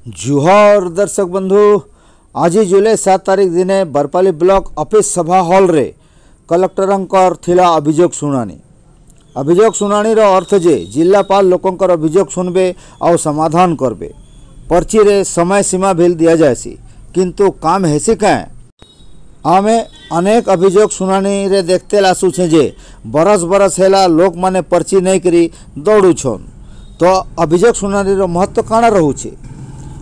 जुहर दर्शक बंधु आज जुलाई 7 तारिख दिन बरपाली ब्लॉक ऑफिस सभा हॉल रे कलेक्टर थिला अभियोग शुणाणी अर्थ जे जिलापाल लोकंकर अभियोग सुनबे और समाधान करबे। पर्ची रे समय सीमा भी दि जाएसी किंतु काम हेसी क्या आमे अनेक अभियोग शुणाणी रे देखते आसुछे जे बरस बरस हैला लोक माने पर्ची नहीं करी दौड़ुछन तो अभियोग शुणाणी रो महत्व काना रहुछे।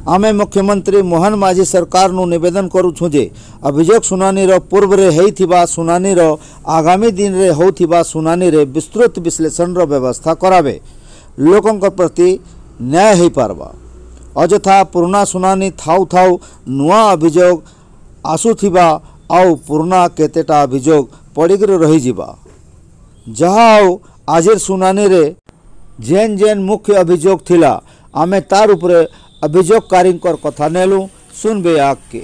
आमे मुख्यमंत्री मोहन माझी सरकार नु निवेदन करूछु जे अभियोग शुणानी रो पूर्व रे हेइथिबा शुणानी रो आगामी दिन रे होथिबा शुणानी रे विस्तृत विश्लेषण रो व्यवस्था करावे। लोकंक प्रति न्याय हेइ पारबा। अजथा पुराना शुणानी थाउ थाउ नुआ अभियोग आसुथिबा आउ पुराना केतेटा अभियोग पड़िकर रही जिबा। जहाँ आजिर शुणानी रे जेन जेन मुख्य अभियोग थिला आमे तार उपरे अभियोगकारी कथा नेलु सुनबे आग के।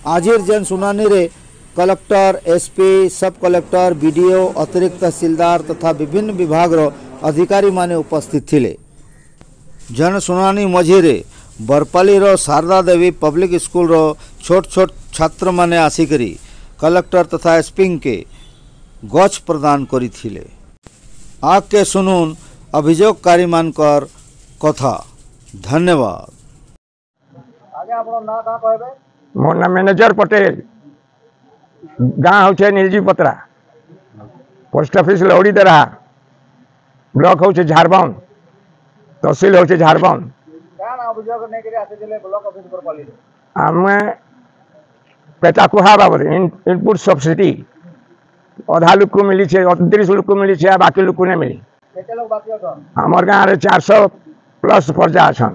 आजिर जेन शुणानी रे कलेक्टर एसपी सब कलेक्टर बीडीओ अतिरिक्त तहसीलदार तथा विभिन्न विभाग रो अधिकारी माने उपस्थित थिले। जन शुणानी मझीरे बरपाली रो शारदा देवी पब्लिक स्कूल रो छोट छोट छात्र माने आसिकरी कलेक्टर तथा एसपी के गछ प्रदान करी थिले। आग के सुनुन अभियोगकारी मानकर कथा। धन्यवाद। मोर नाम मैनेजर पटेल, गाँव हूँ नीलजी पत्रा, पोस्ट ऑफिस लौड़ी दरा, ब्लॉक हूँ झारबन, तहसील हूँ झारबन। आम पेटा कुहा बाबद इनपुट सब्सिडी अधा लोक को मिली 38 लोक को मिली बाकी लोक को नहीं मिली। आमर गाँव 400+ प्रजा अच्छा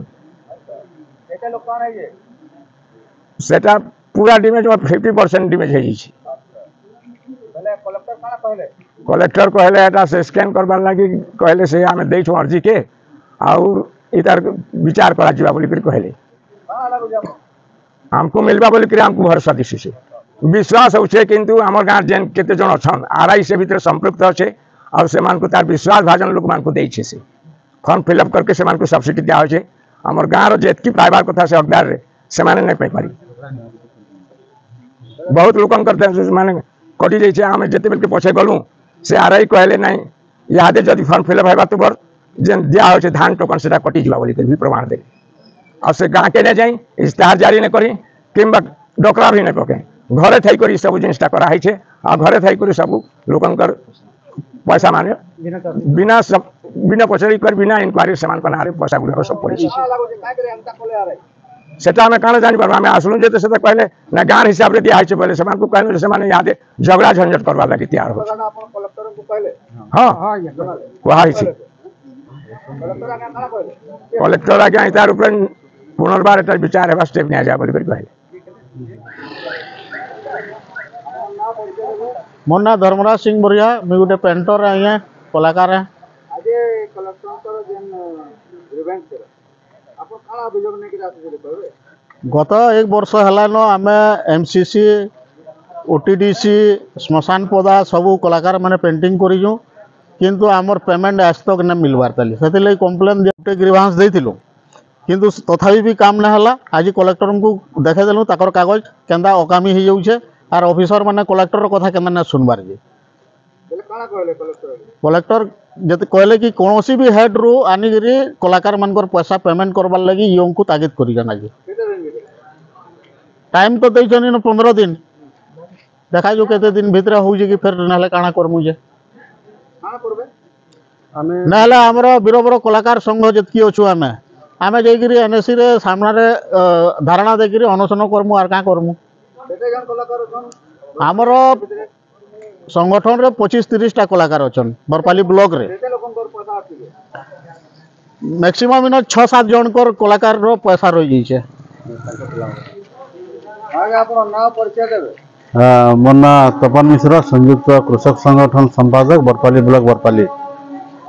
सेटा पूरा डैमेज 50% डैमेज है। कलेक्टर कहले से स्कैन करबार लगी कहले से आम दे अर्जी के और इतार विचार करा जिबा बोली कहले हमको मिलबा बोली हमको भरोसा दिसी से विश्वास होचे किंतु आम गाँव जेन केते जन अछन आरआई से भीतर संपृक्त अच्छे और से तार विश्वास भाजन लोक मान को देछे से फॉर्म फिलअप करके से सब्सिडी दिया होचे। आमर गाँव जेतकी पाइबार कथा से हकदार रे से माने नहीं पाई पारी। बहुत लोक माने कटि जाइए आम जिते बेल के पछे गलु से आरआई कहले ना इहादे जदि फॉर्म फिलअप होगा तो बर जेन दिया हो धान टोकन से कटि जा बोली भी प्रमाण दे और से गाँ के नहीं जाई इश्तेहार जारी नहीं करी कि डकरा भी नहीं पके घरे थी कर सब जिनटा कराई और घरे थी कर सब लोकंकर पैसा माने बिना पचड़ी कर बिना इंक्वारी से पैसा गुड़ा सब पड़ी सेटा हमें कहाँ जानी पार्बा। आम आसलु जे से कहले ना गाँव हिसाब से दिखाई पहले से कहले से यहाँ झगड़ा झंझट करवा लगे तैयार हो। हाँ कही कलेक्टर आगे तार ऊपर पुनर्बार एट विचार है स्टेप नहीं जाए बोली कहले। मोर ना धर्मराज सिंह बोरिया मैं गोटे पेंटर है कलाकार है। गत 1 वर्ष है आम एमसीसी ओटीडीसी श्मशान पदा सबू कलाकार माने पेंटिंग करूँ किंतु आमर पेमेंट आज तक नहीं मिलबार ताली से कम्प्लेन गोटे ग्रीवांस देथिलु किंतु तथापि भी काम ना हला। आज कलेक्टर को देखेदेलु ताकर कागज केंदा अकामी हो जाऊे आर ऑफिसर माने कलेक्टर कथा केंदा ना सुनबार जे कलेक्टर जब कहले कि कौन भी हेड रू आनिकी कलाकार मानकर पैसा पेमेंट करवार लगी यूं को तागिद कर टाइम तो देन 15 दिन देखा जो केते दिन भितर हो फिर ना काना करमु जे ना आमर वीरबर कलाकार संघ जितकी अच्छु आम आम जाइए एनएससी रे सामने धारणा देकर अनशन करमु आर क्या करमु। आमर संगठन रे 25-30 टा कलाकार अच्छा बरपाली ब्लॉक रे मैक्सिमम इन 6-7 जन कलाकार रो पैसा रही जाइए। मोर ना तपन मिश्र संयुक्त कृषक संगठन संपादक बरपाली ब्लॉक बरपाली।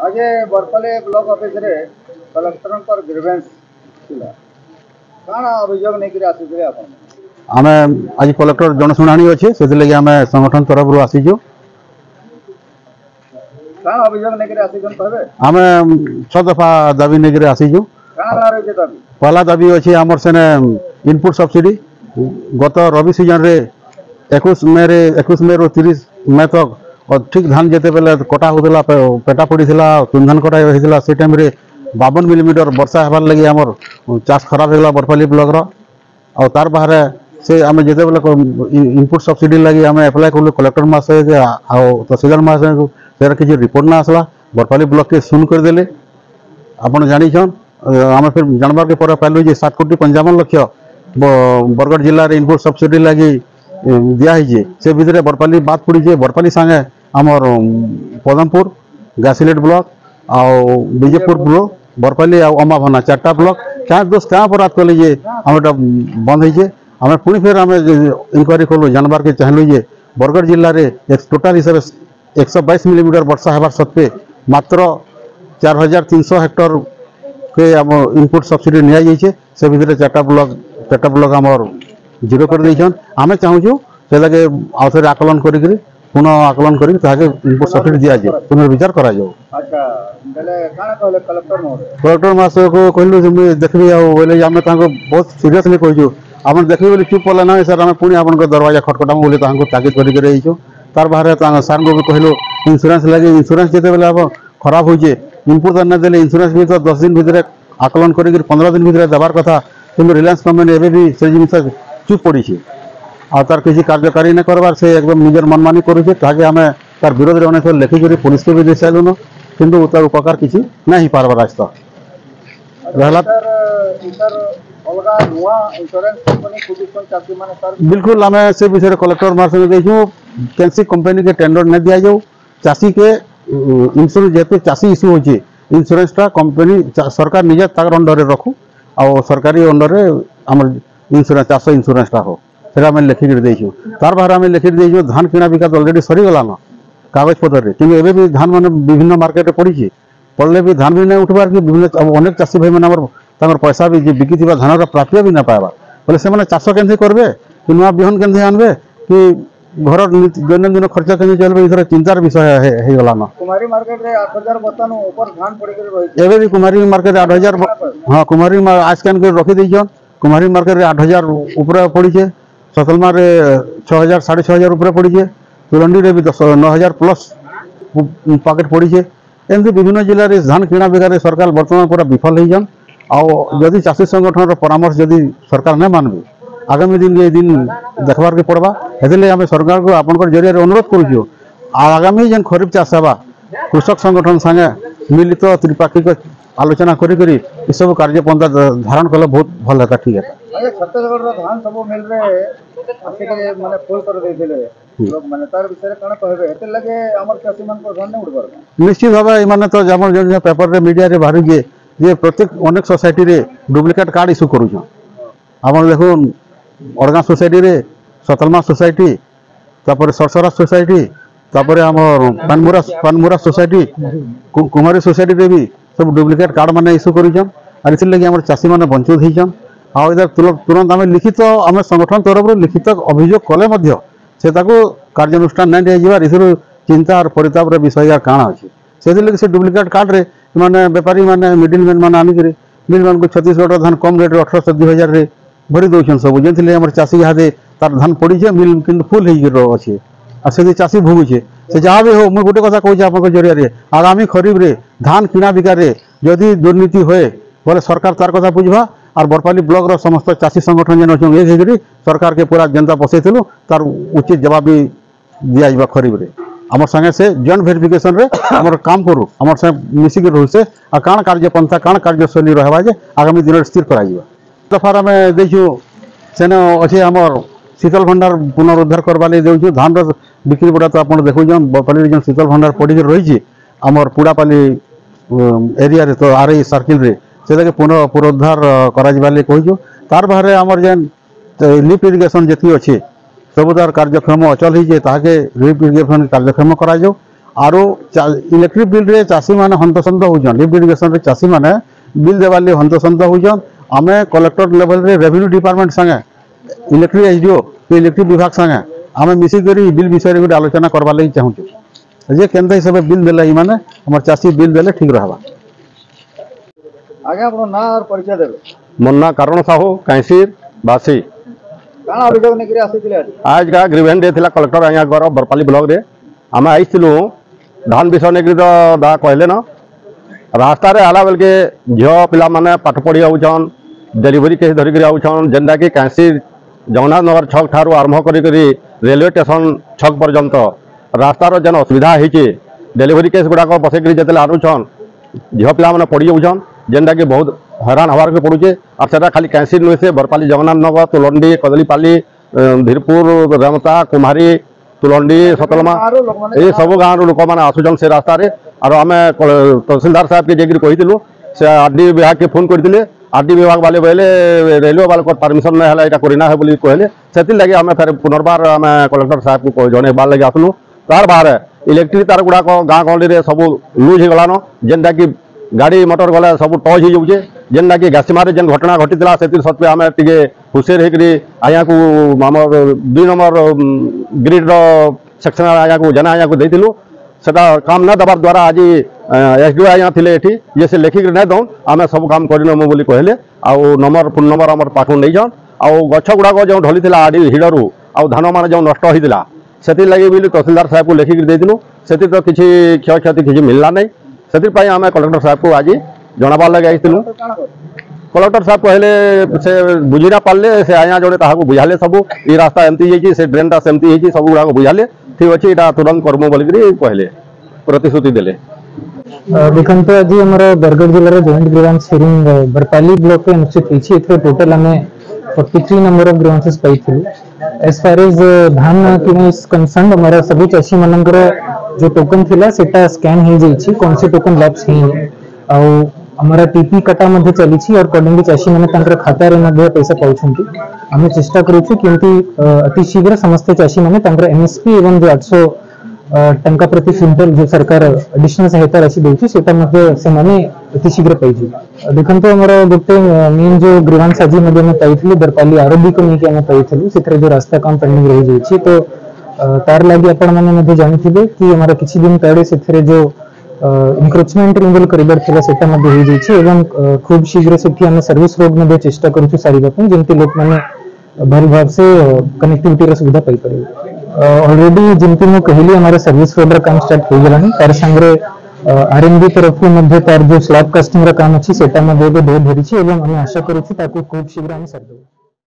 आगे बरपाली ब्लॉक ऑफिस रे कलेक्टर पर ग्रीवेंस थिला काना अभियोग नै करी आसी आपण आमे आज कलेक्टर जनशुणाणी अच्छे से लगे आम संगठन तरफ रू आसीजु आम 6 दफा दाबी नहीं आसीजु पहला दाबी अच्छे आमर सेने इनपुट सब्सिडी गत रबी सीजन रे 21 मे रू 30 मे तक और ठीक धान जिते बेले कटा होता पेटा पड़ी तुन धान कटा होता से टाइम रे 52 मिलीमीटर वर्षा हबार लगी आमर चाष खराब होगा बरपाली ब्लॉक रो और तार बाहर से आम जिते बेले इनपुट सब्सिडी लगी आम एप्लाय कलु कलेक्टर मास तहसीलदार मास से किसी रिपोर्ट ना आसला बरपाली ब्लॉक के शून्य करदे आपड़ जान आम फिर जानबार के पर पाइलु 7 कोटी 55 लक्ष बरगढ़ जिले में इनपुट सब्सिडी लगी दिखाई से भितर बरपाली बात पड़ी बरपाली सांगे आमर पदमपुर गासीलेट ब्लॉक आउ विजयपुर ब्लॉक बरपाली अमाभना 4टा ब्लॉक क्या दोस्त क्या अपराध कले जे आम बंद होइए आम पुणी फिर आम इनक्वारी कलु जानबार के चाहलु जे बरगढ़ जिले में टोटाल हिसाब से 122 मिलीमीटर वर्षा हबार सत्वे मात्र 4300 हेक्टर के आम इनपुट सब्सिडी नि से भितर 4टा ब्लॉक आमर जीरो कर देछन आमे चाहूँ से लगे आउे आकलन करी पुनः आकलन करी इनपुट सब्सिडी दिया जाए पुनर्विचार करा जाओ। कलेक्टर मास को कहलु मुझे देखबी बोले आम बहुत सीरियसली कहूँ आप देखिए बोले चुप पड़े ना सर आम पुणी आप दरवाजा खटखटाम बोले ताकीद कर तार बाहर सार को भी कहलु इन्सुरांस लगे इन्सुरांस जिते बेले आप खराब हो इनपुट ना देले इन्सुरांस भी तो 10 दिन भितर आकलन कर 15 दिन भितर देवार कथा कि रिलायंस कंपनी एवं भी से जिन चुप पड़ी आर किसी कार्यकारी नहीं करवार से एकदम निजर मनमानी करुचे ताकि आम तार विरोध में अनेक लिखिक पुलिस को भी दे सारूँ किंतु तार उपकार किसी नहीं पार्बार आज तक रहा बिल्कुल आम से विषय कलेक्टर मार्स देखूँ कैंसी कंपनी के टेंडर नहीं दि जाऊ चाषी के इन्सुरेंस जेहतु चाषी इश्यू होची इन्सुरेंसटा कंपनी सरकार निजे तार अंडर रे रखू आ सरकारी अंडर रे आम इन्सुरेंस चाष इन्सुरेंसटा हो से आम लिखिक देचु तार बाहर आम लिखिक देचु धान किना बिका अलरेडी सरीगलान कागज पत्र कि एवं धान मान विभिन्न मार्केट पड़ी पड़े भी धान भी नहीं उठबार कि विभिन्न अनेक चाषी भाई मैंने पैसा भी बिकी धान प्राप्य भी नहीं पाइबार बोले से चाष के करेंगे कि नुआ बिहन के आनबे कि घर दैनंदिन खर्च के चलते इधर चिंतार विषय हो गलान कुमारी मार्केट रे 8000 बर्तन ऊपर धान पड़ी के रही एबे भी कुमारी मार्केट 8000 हां कुमारी आज स्कैन कर रखी दैछन कुमारी मार्केट रे 8000 ऊपर पड़ी छे सतलमा रे 6000 6500 ऊपर पड़ी छे तुलंडी रे भी 9000 प्लस पैकेट पड़ी छे एमती विभिन्न जिले में धान किणा बेगार सरकार बर्तमान पूरा विफल हो जान आदि चाषी संगठन परामर्श जदि सरकार नहीं मानबे आगामी दिन ये दिन देखबार के पड़वा हेतु आम सरकार को आपण जरिए अनुरोध करुँ आगामी जेन खरीफ चाष हवा कृषक संगठन संगे मिलित त्रिपाक्षिक आलोचना करी सब कार्यपंथा धारण कले बहुत भल होता ठीक है छत्तीसगढ़ धान सब मिल रहे माने फुल कर देथिले लोग माने तार विषय कण कहबे हेते लगे हमर चाषी मन को धान नहीं उड़बर निश्चित भाव माने तो हमर जे पेपर रे मीडिया रे बाहर जे प्रत्येक अनेक सोसाइटी रे डुप्लिकेट कार्ड इश्यू करूछ हमर देखुन अड़गा सोसाइटी रे सतलमा सोसाइटी तापर सरसरा सोसाइटी तापर हमर पानमुरा सोसाइटी कुमारी सोसाइटी रे भी सब डुप्लिकेट कार्ड माने इश्यू करूछन और इस लगे हमर चाषी माने वंचित होइछन आ इधर तुरंत आम लिखित आम संगठन तरफ लिखित अभियोग कले मध्य से कार्यानुष्ठान नहीं दिया इस चिंता और परितापर विषय काण अच्छे से लगे से डुप्लिकेट कार्ड रे माने व्यापारी माने मिडिल मैन माने आनिक मिल मान को छत्तीसगढ़ धान कम रेट 1800-2000 रे भरी दौन सब जे आम चाषी इहादे तार धान पड़े मिल कि फुल अच्छे आ से चाषी भोगुचे से जहाँ भी हो मुझे गोटे कथा कहूँ आप जरिए आगामी खरीफ रे धान किना बिकार जदि दुर्नीति हुए बोले सरकार तार कथा बुझवा और बरपाली ब्लॉक रो समस्त चाषी संगठन जेन अच्छे एक होकर सरकार के पूरा जनता बसैलु तार उचित जवाब भी दिया जावा खरीफ रे आम संगे से जॉइंट वेरिफिकेशन रे आम काम करूँ आम संगे मिसिक रहू से आ काण कार्यपंथा काण कार्यशैली रहा जे आगामी दिन में स्थिर करा दफार आम देखु सेन अच्छे आमर शीतल भंडार पुनरुद्धार करवा देचु धान बिक्री बड़ा तो आप देखुन बरपाली जो शीतल भंडार पड़ी रही आमर पुड़ापाली एरिया रे तो आरई सर्किल रे से पुनरुद्धार करूँ तार बाहर आमर जेन लिफ्ट इरिगेशन जी अच्छे सबुदार कार्यक्रम अचल होके लिफ्ट इरिगेशन कार्यक्रम करा आरो इलेक्ट्रिक बिल रे चाषी मैंने हंतसंत होजन लिफ्ट इरिगेशन रे चाषी मैंने बिल देवार लिए हंतसंत होजन आम कलेक्टर लेवल रे रेवेन्यू डिपार्टमेंट संगे इलेक्ट्रिक एसडीओ इलेक्ट्रिक विभाग संगे आम मिसिक बिल विषय गोटे आलोचना करवा लगी चाहूँ जे केंद्र हिसाब बिल देला माने हमर चाषी बिल देले ठीक रहबा। आगे आपन ना और परिचय देबे मुन्ना करण साहू कैंसीर बासी काना अभियोग नेकरी आसीथिले आज का ग्रीवेंट डे थिला कलेक्टर आया घर बरपाली ब्लॉक रे आम आइलु धान विषय नेकरी तो दा कहले न रास्ता रे आला बेल के झियो पिला माने पाठ पढ़ी आउछन डेलीवरी केस धरिक आउछन जेनटा कि कैंसीर जगन्नाथ नगर छक ठारू आरंभ करी रेलवे स्टेशन छक पर्यंत रास्तार जेन असुविधा होती डेलीवरी केस गुड़ाक बसैक जिते आनुछन झील पिला मैंने पड़ी जाऊन जेनटा कि बहुत हैरान हबार के पड़ुचे और सेटा खाली कैंसीर नुहे से बरपाली जगन्नाथ नगर तुलंडी कदलीपाली धीरपुर रेमता कुम्हारी तुलंडी सतलमा ये सब गाँव लोक मैंने आसुचन से रास्तार और आम तहसीलदार साहब के जाकर कहलु से आरडी विभाग के फोन करते आरडी विभाग वाले बोले रेलवे वाले परमिशन नहीं है करना है बोली कहले से लगे आम फिर पुनर्बार आम कलेक्टर साहब को जनइबार लगे आसलु तार बाहर इलेक्ट्रिक तार गुड़ाक गाँ गहली सब लुज हो गलान जेनटा कि गाड़ी मोटर गले सब टच हो जाऊे जेनटा कि घासीमार जेन घटना घटी से सत्वे आम टे हुसेर होकर आया को आम 2 नंबर ग्रिड सेक्शन आया को जना आया को देलु सेटा काम न दबार द्वारा आज एसडीओ आया थे ये से लेखिक नहीं दौन आम सब काम करनमु बोली कहले आउ नंबर फोन नंबर आम पाखु नहीं जान आउ गछ गुड़ाक जो ढली आड़ी हिड़ू आउ धान मान जो नष्ट होता से लगे भी तहसीलदार साहब को लेखिक देलु से तो किसी क्षय क्षति किसी मिलला नहीं से आम कलेक्टर साहब को आज जनाबार लगे आइलु कलेक्टर साहब कहले से बुझी ना पारे से आया जड़े ताकू बुझाले सब ये रास्ता एमती से ड्रेनटा सेमती सब गुड़ाक बुझाले ठीक अच्छे यहाँ तुरंत करमु बोलिक कहले प्रतिश्रुति देले देखते आज आम बरगढ़ जिले में joint grievance hearing Barpali block में अनुष्ठित होती टोटल आम 43 नंबर ऑफ ग्रीवेंसेस पाई एज फार एज धान किणी इज कंसर्न हमारा सभी चाषी मानकर जो टोकन थिला सेटा स्कैन हो जाइए कौन से टोकन लैप्स है हमारा टीपी कटा चली और अकॉर्डिंगली चाषी मैंने खाता रे पैसा पाउछंती आम चेष्टा करूँ कि अति शीघ्र समस्त चाषी मैंने एमएसपी एवं जो 800 टंका प्रति क्विंटल जो सरकार एडिशनल सहायता राशि देती से अति शीघ्र पाई देखते हमारा गोटे मेन जो ग्रीवेंस आज पाई बरपाली आरओबी को लेकिन आम पाई से जो रास्ता काम पेंडिंग रही जाइए तो तार लगी आपण मैंने जानते कि हमारा किसी दिन तले से जो इंक्रोचमेंट रिमूवल कर खूब शीघ्र से सर्विस रोड चेष्टा करूँ सारे जमी लोक मैंने भल भाव से कनेक्टिविटी सुविधा पाई पारे ऑलरेडी जमती मुझे कहली हमारे सर्विस रोड काम स्टार्ट हो गलानी तार संगे आरएनबी तरफ तार जो स्लैब कास्टिंग काम अच्छी सेटा बहुत धरी आशा करूँ खूब शीघ्र आम सारी